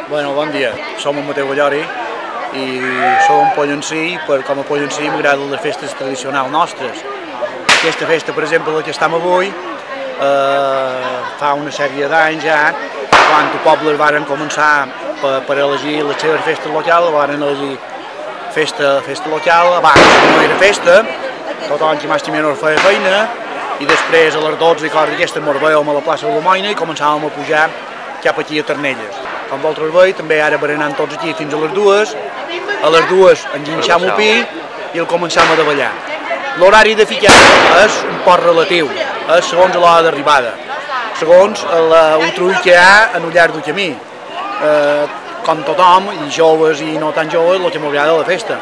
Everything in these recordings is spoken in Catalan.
Bueno, bon dia, som el Mateu Ballori i som un pollencí, com a pollencí m'agraden les festes tradicionals nostres. Aquesta festa, per exemple, la que estem avui, fa una sèrie d'anys ja, quan els pobles varen començar per elegir les seves festes locals, varen elegir festa local, abans no era festa, tothom que més o menys feia feina, i després a les 12 recordo que ens veiem a la plaça de l'Homoina i començàvem a pujar cap aquí a Ternelles. Com vosaltres veieu, també ara berenant tots aquí fins a les 2, a les 2 enginxam el pi i el començam a davallar. L'horari de ficada és un poc relatiu, és segons l'hora d'arribada, segons el trull que hi ha en el llarg del camí. Com tothom, i joves i no tan joves, el que m'agrada la festa.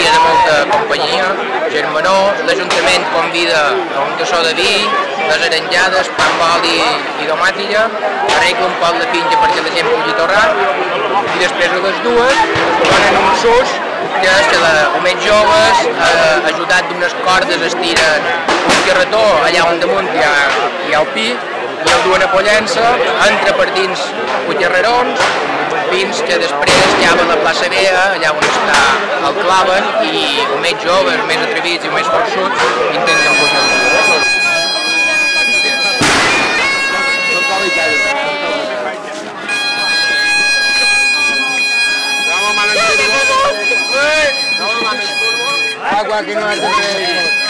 Hi ha molta companyia, germanor, l'Ajuntament convida a un tassó de vi, les arenjades, pan boli i domàtilla, arregla un poc la finca perquè la gent pugui torrar, i després a les 2 donen un sus, que és que els més joves, ajudat d'unes cordes, estiren un carretó allà on damunt hi ha el pi, i el duen a Pollença, entra per dins Puigcarrerons, fins que després ja va a la plaça Vea, allà on està el claven, i els més joves, els més atrevits i els més forçuts intenten pujar. Agua que no es de